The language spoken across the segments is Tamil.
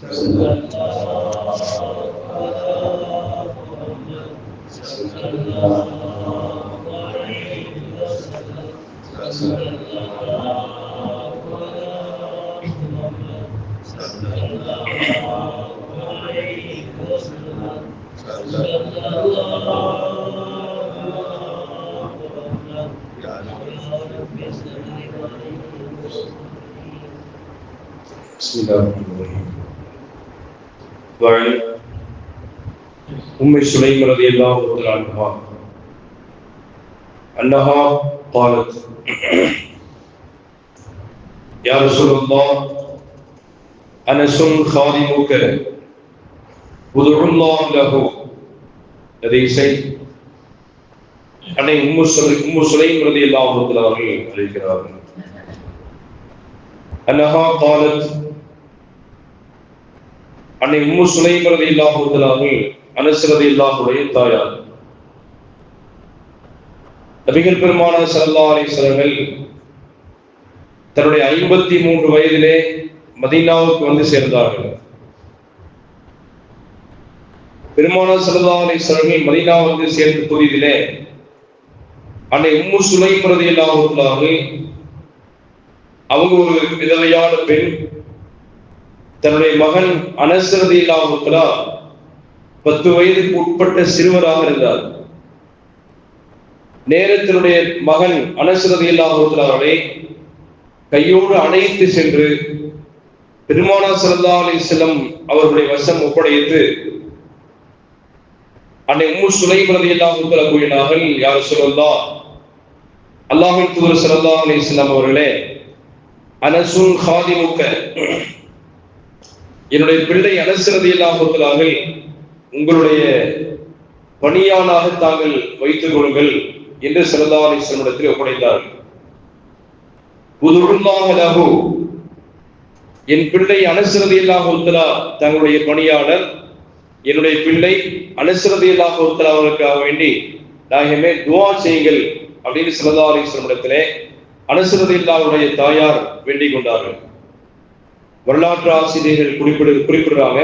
بسم الله الرحمن الرحيم. وعن أم سليم رضي الله عنها أنها قالت: يا رسول الله أنس خادمك ادع الله له. ஹதீஸை அன்னை உம்மு சுலைம் ரலியல்லாஹு அன்ஹா அவர்கள் அறிவிக்கிறார்கள். அன்னஹா காலத், அன்னை உம்மு சுலைம் ரலியல்லாஹு அன்ஹா அவர்கள் அனஸ் ரலியல்லாஹுடைய தாயார். நபிகள் பெருமானார் ஸல்லல்லாஹு அலைஹி வஸல்லம் தன்னுடைய 53 வயதிலே மதீனாவுக்கு வந்து சேர்ந்தார்கள். பெருமானார் ஸல்லல்லாஹு அலைஹி வஸல்லம் மதீனா வந்து சேர்ந்த புதிதிலே அன்னை உம்மு சுலைம் ரலியல்லாஹு அன்ஹா அவங்க ஒரு விதவையான பெண். தன்னுடைய மகன் அனஸ் ரலியல்லாஹு அன்ஹு 10 வயதுக்கு உட்பட்ட சிறுவராக இருந்தார். நேரத்தினுடைய மகன் அனஸ் ரலியல்லாஹு அன்ஹுவை கையோடு அணைத்து சென்று பெருமானார் ஸல்லல்லாஹு அலைஹி வஸல்லம் அவர்களுடைய வசம் ஒப்படைத்து அன்னை உம்மு சுலைம் ரலியல்லாஹு அன்ஹா கூறினார்கள்: யா ரசூலல்லாஹ், அல்லாஹ்வின் தூதர் ஸல்லல்லாஹு அலைஹி வஸல்லம் அவர்களே, அனசுன் காதிமுக்க, என்னுடைய பிள்ளை அனஸ் ரலியல்லாஹு அன்ஹு உங்களுடைய பணியாளாக தாங்கள் வைத்துக் கொள்ளுங்கள் என்று ஸல்லல்லாஹு அலைஹி வஸல்லம் இடத்தில் ஒப்படைத்தார்கள். உதுல்லாஹ லஹு, என் பிள்ளை அனஸ் ரலியல்லாஹு அன்ஹு தங்களுடைய பணியாளர், என்னுடைய பிள்ளை அனஸ் ரலியல்லாஹு அன்ஹு அவர்களுக்காக வேண்டி நாயகமே துஆ செய்யுங்கள் அப்படின்னு ஸல்லல்லாஹு அலைஹி வஸல்லம் இடத்திலே அனஸ் ரலியல்லாஹுடைய தாயார் வேண்டிக் கொண்டார்கள். வரலாற்று ஆசிரியர்கள் குறிப்பிடுறாங்க,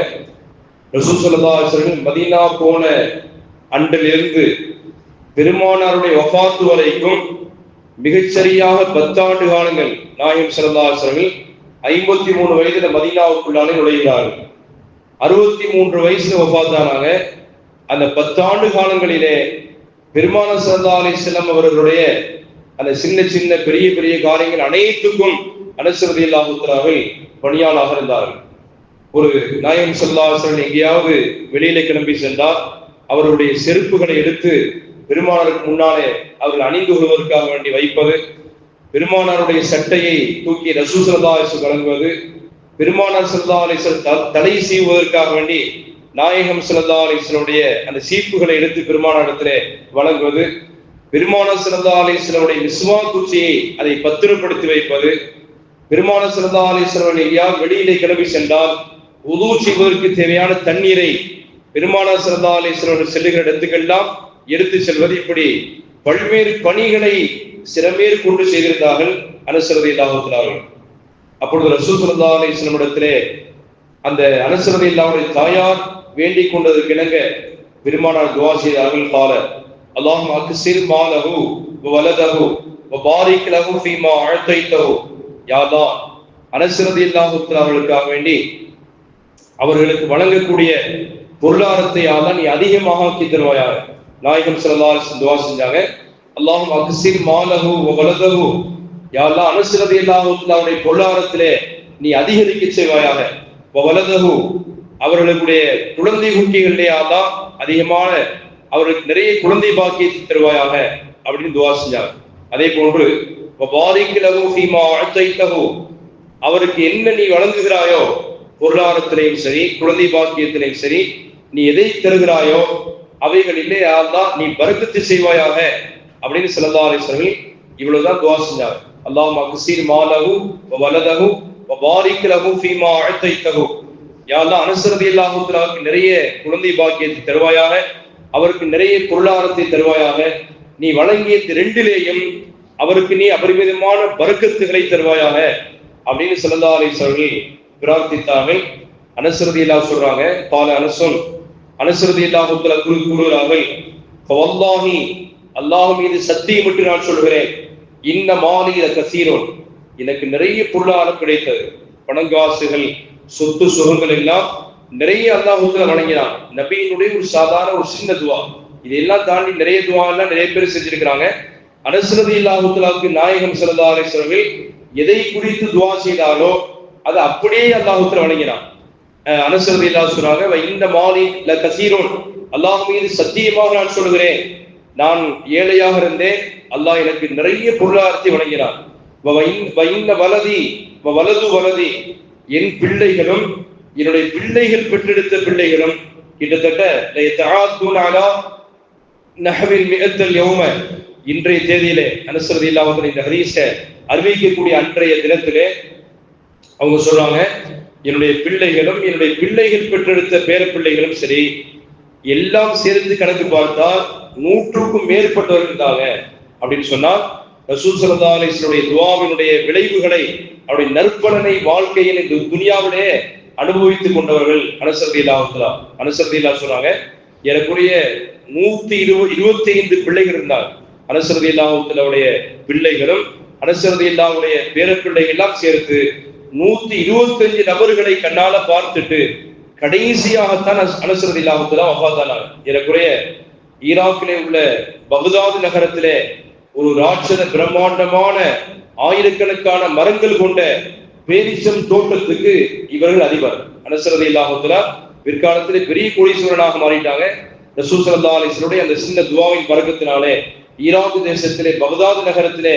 ரசூல் ஸல்லல்லாஹு அலைஹி வஸல்லம் மதீனா போன அன்றிலிருந்து பெருமானாருடைய வஃபாத்து வரைக்கும் மிகச்சரியாக 10 ஆண்டு காலங்கள் நாயகம் ஸல்லல்லாஹு அலைஹி வஸல்லம் 53 வயதுல மதீனாவுக்குள்ளாலே நுழைகிறார்கள். 63 வயசுல வஃபாத்தானாங்க. அந்த 10 ஆண்டு காலங்களிலே பெருமானார் ஸல்லல்லாஹு அலைஹி வஸல்லம் அவர்களுடைய அந்த சின்ன சின்ன பெரிய பெரிய காரியங்கள் அனைத்துக்கும் அனஸ் ரலியல்லாஹு அன்ஹு பணியாளாக இருந்தார்கள். ஒரு நாயகம் ஸல்லல்லாஹு அலைஹி வஸல்லம் எங்கேயாவது வெளியிலே கிளம்பி சென்றால் அவருடைய செருப்புகளை எடுத்து பெருமானாருக்கு முன்னாலே அவர்கள் அணிந்து கொள்வதற்காக வேண்டி வைப்பது, பெருமானாருடைய சட்டையை தூக்கி ரசூல் ஸல்லல்லாஹு அலைஹி வஸல்லம் வழங்குவது, பெருமானார் ஸல்லல்லாஹு அலைஹி வஸல்லம் தலை சீவுவதற்காக வேண்டி நாயகம் ஸல்லல்லாஹு அலைஹி வஸல்லம் அந்த சீப்புகளை எடுத்து பெருமானாரிடத்திலே வழங்குவது, பெருமானார் ஸல்லல்லாஹு அலைஹி வஸல்லம் மிஸ்வாக் குச்சியை அதை பத்திரப்படுத்தி வைப்பது, பெருமானார் ஸல்லல்லாஹு அலைஹி வஸல்லம் எங்கேயாவது வெளியிலே கிளம்பி சென்றால் உது செய்வதற்கு தேவையான தண்ணீரை பெருமானார் ஸல்லல்லாஹு அலைஹி வஸல்லம் செல்லுகிற இடத்துக்கெல்லாம் எடுத்து செல்வது, இப்படி பல்வேறு பணிகளை சிறமேற் கொண்டு செய்திருந்தார்கள் அனஸ் ரலியல்லாஹு அன்ஹு. அப்பொழுது ரசூல் ஸல்லல்லாஹு அலைஹி வஸல்லம் இடத்திலே அந்த அனஸ் ரலியல்லாஹுடைய தாயார் வேண்டிக் கொண்டதற்கு இணங்க பெருமானார் துஆ செய்தார்கள். கால அல்லாஹும்ம அக்ஸிர் மாலஹு வ வலதஹு வ பாரிக் லஹு ஃபீமா அஅதைதஹு. யா அல்லாஹ், அனஸ் ரலியல்லாஹு அன்ஹு அவர்களுக்காக வேண்டி அவர்களுக்கு வழங்கக்கூடிய பொருளாதாரத்தை அல்லாஹ் நீ அதிகமாக ஆக்கி தருவாயாக. நாயகம் ஸல்லல்லாஹு அலைஹி வஸல்லம் துஆ செஞ்சாங்க. அல்லாஹும்ம அக்ஸிர் மாலஹு வ வலதஹு. யா அல்லாஹ், அனஸ் ரலியல்லாஹு அன்ஹுடைய பொருளாதாரத்திலே நீ அதிகரிக்க செய்வாயாக. வ வலதஹு, அவர்களுடைய குழந்தை குட்டிகளிலே அல்லாஹ் அதிகமான அவர்களுக்கு நிறைய குழந்தை பாக்கியத்தை தருவாயாக அப்படின்னு துஆ செஞ்சாங்க. அதே போன்று வ பாரிக் லஹு ஃபீமா அஅதைதஹு, அவருக்கு என்ன நீ வழங்குகிறாயோ பொருளாதாரத்திலேயும் சரி குழந்தை பாக்கியத்திலேயும் சரி நீ எதை தருகிறாயோ அவைகளிலே அல்லாஹ் நீ பரக்கத்து செய்வாயாக அப்படின்னு ஸல்லல்லாஹு அலைஹி வஸல்லம் இவ்வளவுதான் துஆ செஞ்சாங்க. அல்லாஹும்ம அக்ஸிர் மாலஹு வ வலதஹு வ பாரிக் லஹு ஃபீமா அஅதைதஹு. யா அல்லாஹ், அனஸ் ரலியல்லாஹு அன்ஹுவுக்கு நிறைய குழந்தை பாக்கியத்தை தருவாயாக, அவருக்கு நிறைய பொருளாதாரத்தை தருவாயாக, நீ வழங்கிய ரெண்டிலேயும் அவருக்கு நீ அபரிமிதமான பரக்கத்துகளை தருவாயாக அப்படின்னு ஸல்லல்லாஹு அலைஹி வஸல்லம் பிரார்த்தித்தார்கள். அனஸ் ரலியல்லாஹு சொல்றாங்க, பால அனசும் அனஸ் ரலியல்லாஹு தஆலா கூறுகிறார்கள், வல்லாஹி அல்லாஹ் மீது சத்தியமிட்டு நான் சொல்கிறேன், இன்ன மாலி கசீரோன், எனக்கு நிறைய பொருளாதாரம் கிடைத்தது, பணங்காசுகள் சொத்து சுகங்கள் எல்லாம் நிறைய அல்லாஹ் வழங்கினான். நபியினுடைய ஒரு சாதாரண ஒரு சின்ன துவா, இதெல்லாம் தாண்டி நிறைய துவா எல்லாம் நிறைய பேர் செஞ்சிருக்கிறாங்க. அனஸ் ரலியல்லாஹு தஆலாவுக்கு நாயகம் ஸல்லல்லாஹு அலைஹி வஸல்லம் எதை குறித்து துவா செய்தாலோ அதை அப்படியே அல்லாஹ் வழங்கினான். அனஸ் ரலியல்லாஹு சொல்றாங்க, இந்த மாலி கசீரோன், அல்லாஹ் மீது சத்தியமாக நான் சொல்கிறேன், நான் ஏழையாக இருந்தேன், அல்லாஹ் எனக்கு நிறைய பொருளாதாரத்தை வழங்கினான். வலது வலதி, என் பிள்ளைகளும் என்னுடைய பிள்ளைகள் பெற்றெடுத்த பிள்ளைகளும் கிட்டத்தட்ட இன்றைய தேதியிலே அனஸ் ரலியல்லாஹு அன்ஹு இந்த ஹதீஸை அறிவிக்கக்கூடிய அன்றைய தினத்திலே அவங்க சொல்றாங்க, என்னுடைய பிள்ளைகளும் என்னுடைய பிள்ளைகள் பெற்றெடுத்த பேர பிள்ளைகளும் சரி, எல்லாம் சேர்ந்து கணக்கு பார்த்தால் 100க்கும் மேற்பட்டவர்கள் இருந்தாங்க அப்படின்னு சொன்னால், ரசூல் ஸல்லல்லாஹு அலைஹி வஸல்லம் துஆவினுடைய விளைவுகளை, அவருடைய நற்பலனை வாழ்க்கையில் இந்த துனியாவிலே அனுபவித்துக் கொண்டவர்கள் அனஸ் ரலியல்லாஹு தஆலா. அனஸ் ரலியல்லாஹு சொல்றாங்க, எனக்குரிய 125 பிள்ளைகள் இருந்தார். அனஸ் ரலியல்லாஹு தஆலாவுடைய பிள்ளைகளும் அனஸ் ரலியல்லாஹுடைய பேர பிள்ளைகள் எல்லாம் சேர்த்து 125 நபர்களை கண்ணால பார்த்துட்டு கடைசியாகத்தான் அனஸ் ரலியல்லாஹு தஆலா வஃபாத்தானார். எனக்குரிய ஈராக்கிலே உள்ள பக்தாது நகரத்திலே ஒரு ராட்சத பிரம்மாண்டமான ஆயிரக்கணக்கான மரங்கள் கொண்ட பேரிச்சம் தோட்டத்துக்கு இவர்கள் அதிபர். அனஸ் ரலியல்லாஹு தஆலா பிற்காலத்திலே பெரிய கோடீஸ்வரனாக மாறிட்டாங்க. ரசூல் ஸல்லல்லாஹு அலைஹி வஸல்லம் அந்த சின்ன துஆவின் பரக்கத்தினாலே ஈராக் தேசத்திலே பக்தாது நகரத்திலே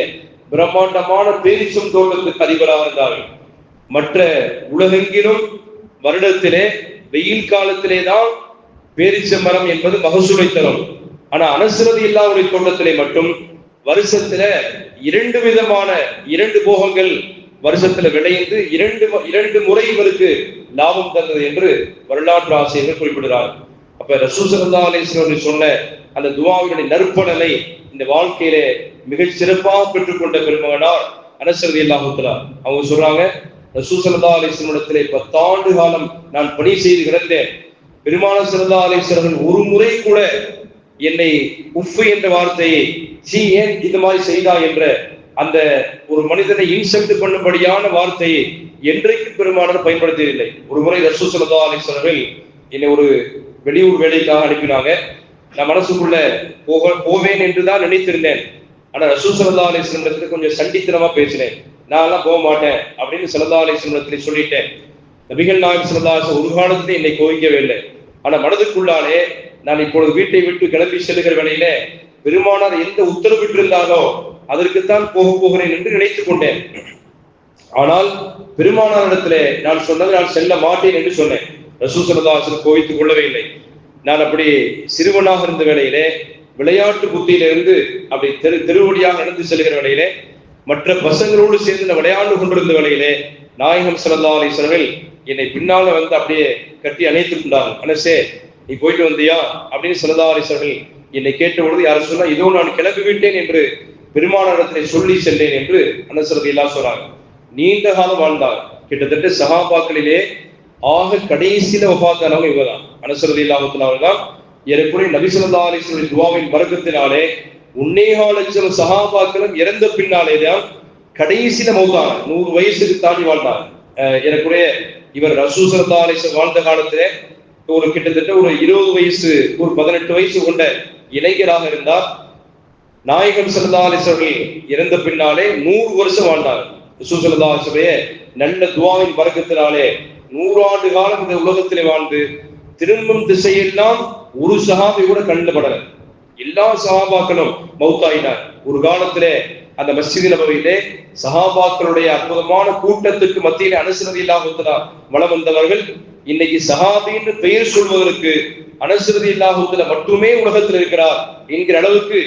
பிரம்மாண்டமான பேரிச்சம் தோட்டத்துக்கு அதிபராக இருந்தார்கள். மற்ற உலகெங்கிலும் வருடத்திலே வெயில் காலத்திலே தான் பேரிச்ச மரம் என்பது மகசூலை தரும். ஆனா அனஸ் ரலியல்லாஹு தோட்டத்திலே மட்டும் வருஷத்துல 2 விதமான 2 போகங்கள் வருஷத்துல விளைந்து 2 முறை இவருக்கு லாபம் தந்தது என்று வரலாற்று ஆசிரியர்கள் குறிப்பிடுகிறார். அப்ப ரசூல் ஸல்லல்லாஹு அலைஹி வஸல்லம் சொன்ன அந்த துஆவினுடைய நற்பலனை இந்த வாழ்க்கையிலே மிகச் சிறப்பாக பெற்றுக்கொண்ட பெருமகனார் அனஸ் ரலியல்லாஹு தஆலா. அவங்க சொல்றாங்க, ரசூல் ஸல்லல்லாஹு அலைஹி வஸல்லம் 10 ஆண்டு காலம் நான் பணி செய்து கிடந்தேன். பெருமானார் ஸல்லல்லாஹு அலைஹி வஸல்லம் ஒரு முறை கூட என்னை உஃப் என்ற வார்த்தையை, சீ ஏன் இந்த மாதிரி செய்தா என்ற அந்த ஒரு மனிதனை இன்சல்ட் பண்ணும்படியான வார்த்தையை என்றைக்கு பெருமானார் பயன்படுத்தியதில்லை. ஒரு முறை ரசூல் ஸல்லல்லாஹு அலைஹி வஸல்லம் என்னை ஒரு வெளியூர் வேலைக்காக அனுப்பினாங்க. நான் மனசுக்குள்ள போவேன் என்றுதான் நினைத்திருந்தேன். ஆனா ரசூல் ஸல்லல்லாஹு அலைஹி வஸல்லம் கொஞ்சம் சண்டித்தனமா பேசினேன். நான் எல்லாம் போக மாட்டேன் அப்படின்னு ஸல்லல்லாஹு அலைஹி வஸல்லம் சொல்லிட்டேன். நபிகள் நாயகம் ஸல்லல்லாஹு அலைஹி வஸல்லம் ஒரு காலத்திலே என்னை கோவிக்கவே இல்லை. ஆனா மனதுக்குள்ளாலே நான் இப்பொழுது வீட்டை விட்டு கிளம்பி செல்லுகிற வேளையிலே பெருமானார் எந்த உத்தரவிட்டிருந்தாலோ அதற்குத்தான் போகிறேன் என்று நினைத்துக் கொண்டேன். ஆனால் பெருமானாரிடத்திலே நான் சொன்னது, நான் செல்ல மாட்டேன் என்று சொன்னேன். ரசூல் ஸல்லல்லாஹு அலைஹி வஸல்லம் கோவித்துக் கொள்ளவே இல்லை. நான் அப்படி சிறுவனாக இருந்த வேளையிலே விளையாட்டு புத்தியிலிருந்து அப்படி தெருவடியாக நடந்து செல்கிற வேளையிலே மற்ற பசங்களோடு சேர்ந்து நான் விளையாண்டு கொண்டிருந்த வேளையிலே நாயகம் ஸல்லல்லாஹு அலைஹி வஸல்லம் என்னை பின்னால வந்து அப்படியே கட்டி அணைத்துக் கொண்டாங்க. அனஸே, நீ போயிட்டு வந்தியா அப்படின்னு ஸல்லல்லாஹு அலைஹி வஸல்லம் என்னை கேட்ட பொழுது யார் சொன்னா, இதோ நான் கிளம்பி விட்டேன் என்று பெருமானாரிடத்திலே சொல்லி சென்றேன் என்று அனஸ் ரலியல்லாஹு சொல்றாங்க. நீண்ட காலம் வாழ்ந்தார். கிட்டத்தட்ட சஹாபாக்களிலே ஆக கடைசியில வஃபாத்தானவங்க இவர்தான். அனஸ் ரலியல்லாஹு அவர்கள் தான் ஏறக்குறைய நபி ஸல்லல்லாஹு அலைஹி வஸல்லம் துஆவின் பரக்கத்தினாலே 1.25 லட்சம் சஹாபாக்களும் இறந்த பின்னாலே தான் கடைசியில மௌத்தான 100 வயசுக்கு தாண்டி வாழ்ந்தார். ஏறக்குறைய இவர் ரசூல் ஸல்லல்லாஹு அலைஹி வஸல்லம் வாழ்ந்த காலத்திலே ஒரு கிட்டத்தட்ட ஒரு 20 வயசு ஒரு 18 வயசு கொண்ட இளைஞராக இருந்தார். நாயகம் ஸல்லல்லாஹு அலைஹி வஸல்லம் இறந்த பின்னாலே 100 வருஷம் வாழ்ந்தார். ரசூல் ஸல்லல்லாஹு அலைஹி வஸல்லம் நல்ல துஆவின் பரக்கத்தினாலே 100 ஆண்டு காலம் இந்த உலகத்திலே வாழ்ந்து திரும்பும் திசையெல்லாம் ஒரு சஹாபி கூட கண்ணில் படல. எல்லா சஹாபாக்களும் மௌத்தாயினார். ஒரு காலத்திலே அந்த மஸ்ஜித் நபவியிலே சஹாபாக்களுடைய அற்புதமான கூட்டத்துக்கு மத்தியிலே அனஸ் ரலியல்லாஹு தஆலா வலம் வந்தவர்கள். இன்னைக்கு சஹாபின்னு பெயர் சொல்வதற்கு அனஸ் ரலியல்லாஹு தஆலா மட்டுமே உலகத்தில் இருக்கிறார் என்கிற அளவுக்கு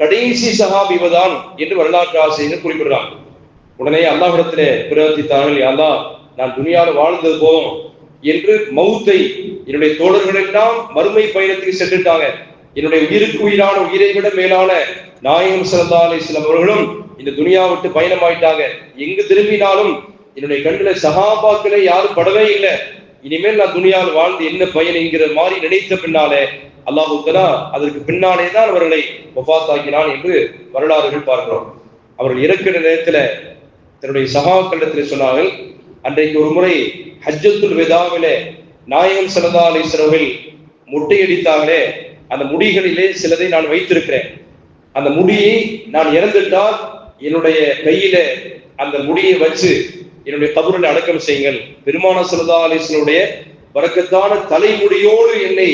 கடைசி சஹாபி இவர்தான் என்று வரலாற்று ஆசிரியர்கள் குறிப்பிடுறாங்க. உடனே அல்லாஹ்விடத்திலே பிரார்த்தித்தார்கள், யா அல்லாஹ், நான் துனியால வாழ்ந்தது போதும் என்று மௌத்தை, என்னுடைய தோழர்கள் எல்லாம் மறுமை பயணத்துக்கு சென்றுட்டாங்க. என்னுடைய உயிருக்கு உயிரான, உயிரை விட மேலான நாயகம் ஸல்லல்லாஹு அலைஹி வஸல்லம் அவர்களும் இந்த துனியா விட்டு பயணமாயிட்டாங்க. எங்கு திரும்பினாலும் என்னுடைய கண்ணில சஹாபாக்களே யாரும் படவே இல்லை. இனிமேல் நான் துனியாவில் வாழ்ந்து என்ன பயன் என்கிற மாதிரி நினைத்த பின்னாலே அல்லாஹ் தஆலா அதற்கு பின்னாலே தான் அவர்களை வஃபாத்தாக்கினான் என்று வரலாறுகள் பார்க்கிறோம். அவர்கள் இறக்கிற நேரத்துல தன்னுடைய சகாக்களிடத்தில் சொன்னார்கள், அன்றைக்கு ஒரு முறை ஹஜ்ஜத்துல் விதாவிலே நாயகம் ஸல்லல்லாஹு அலைஹி வஸல்லம் அவர்கள் முட்டையடித்தாங்களே, அந்த முடிகளிலே சிலதை நான் வைத்திருக்கிறேன். அந்த முடியை நான் இறந்துட்டால் என்னுடைய கையில அந்த முடியை வச்சு என்னுடைய கபரில் அடக்கம் செய்யுங்கள். பெருமானார் ஸல்லல்லாஹு அலைஹி வஸல்லம் பரக்கத்தான தலைமுடியோடு என்னை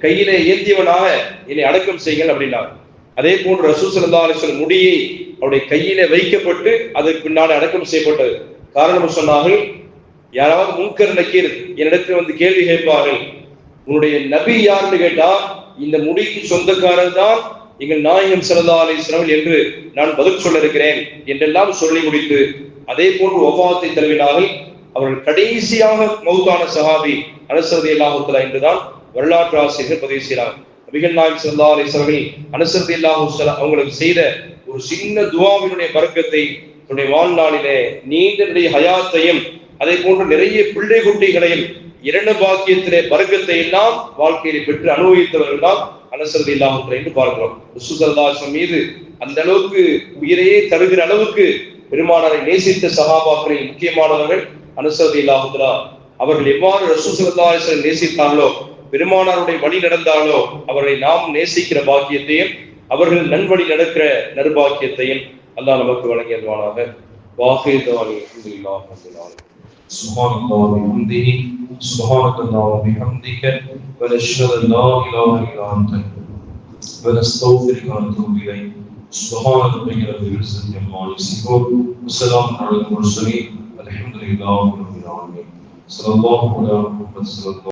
கையிலே ஏந்தியவனாக என்னை அடக்கம் செய்யுங்கள் அப்படின்னார். அதே போன்று ரசூல் ஸல்லல்லாஹு அலைஹி வஸல்லம் முடியை அவருடைய கையிலே வைக்கப்பட்டு அதற்கு பின்னால் அடக்கம் செய்யப்பட்டது. காரணம் சொன்னார்கள், யாராவது முன்கர் நக்கீர் என்னிடத்தில் வந்து கேள்வி கேட்பார்கள், உன்னுடைய நபி யாருன்னு கேட்டா இந்த முடிக்கு சொந்தக்காரர் தான் எங்கள் நாயகம் ஸல்லல்லாஹு அலைஹி வஸல்லம் என்று நான் பதில் சொல்ல இருக்கிறேன் என்றெல்லாம் சொல்லி முடித்து அதே போன்று வஃபாத்தை தழுவினார்கள். அவர்கள் கடைசியாக மௌத்தான சஹாபி அனஸ் ரலியல்லாஹு தஆலா என்றுதான் வரலாற்று ஆசிரியர்கள் பதிவு செய்கிறார். நபிகள் நாயகம் ஸல்லல்லாஹு அலைஹி வஸல்லம் அனஸ் ரலியல்லாஹு தஆலா அவங்களுக்கு செய்த ஒரு சின்ன துஆவினுடைய பரக்கத்தை தன்னுடைய வாழ்நாளிலே நீண்ட ஹயாத்தையும் அதே போன்று நிறைய பிள்ளை குட்டிகளையும் இரண்டு பாக்கியத்திலே பரக்கத்தை எல்லாம் வாழ்க்கையிலே பெற்று அனுபவித்தவர்கள் தான் அனஸ் ரலியல்லாஹு தஆலா என்று பார்க்கிறோம். ரசூல் ஸல்லல்லாஹு அலைஹி வஸல்லம் மீது அந்த அளவுக்கு உயிரையே தருகிற அளவுக்கு பெருமானாரை நேசித்த சஹாபாக்களில் முக்கியமானவர்கள் அனஸ் ரலியல்லாஹு தஆலா. அவர்கள் எவ்வாறு ரசூல் ஸல்லல்லாஹு அலைஹி வஸல்லம் நேசித்தார்களோ, பெருமானாருடைய வழி நடந்தாலோ, அவர்களை நாம் நேசிக்கிற பாக்கியத்தையும் அவர்கள் நன்வழி நடக்கிற நற்பாக்கியத்தையும் அல்லாஹ் நமக்கு வழங்கியல்வானாக. வாஹிர் தஆலா அல்ஹம்துலில்லாஹி ரப்பில் ஆலமீன். சுப்ஹானல்லாஹி வ பிஹம்திஹி சுப்ஹானல்லாஹி வ பிஹம்திக வ நஷ்ஹது அன் லா இலாஹா இல்லா அன்த வ நஸ்தக்ஃபிருக வ நதூபு இலைக். சுப்ஹான ரப்பிக ரப்பில் இஸ்ஸத்தி அம்மா யசிஃபூன் வ ஸலாமுன் அலல் முர்ஸலீன் வல்ஹம்துலில்லாஹி ரப்பில் ஆலமீன். ஸல்லல்லாஹு அலைஹி வஸல்லம்.